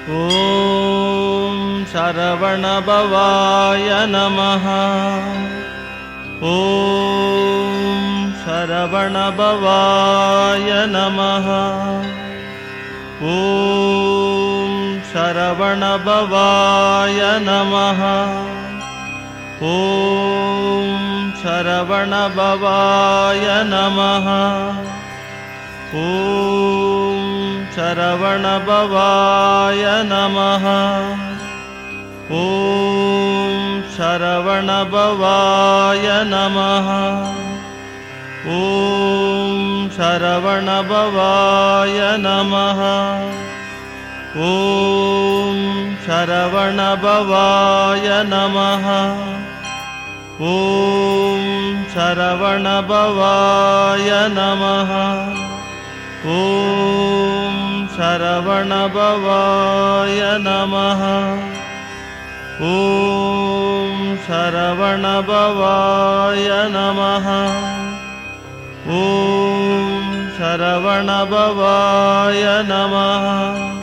ॐ शरवणभवाय नमः। ॐ शरवणभवाय नमः। ॐ शरवणभवाय नमः। ॐ शरवणभवाय नमः। ॐ शरवणभवाय नमः। ॐ शरवणभवाय नमः। ॐ शरवणभवाय नमः। ॐ शरवणभवाय नमः। ॐ शरवणभवाय नमः। ॐ शरवणभवाय नमः। ॐ शरवणभवाय नमः। ॐ शरवणभवाय नमः।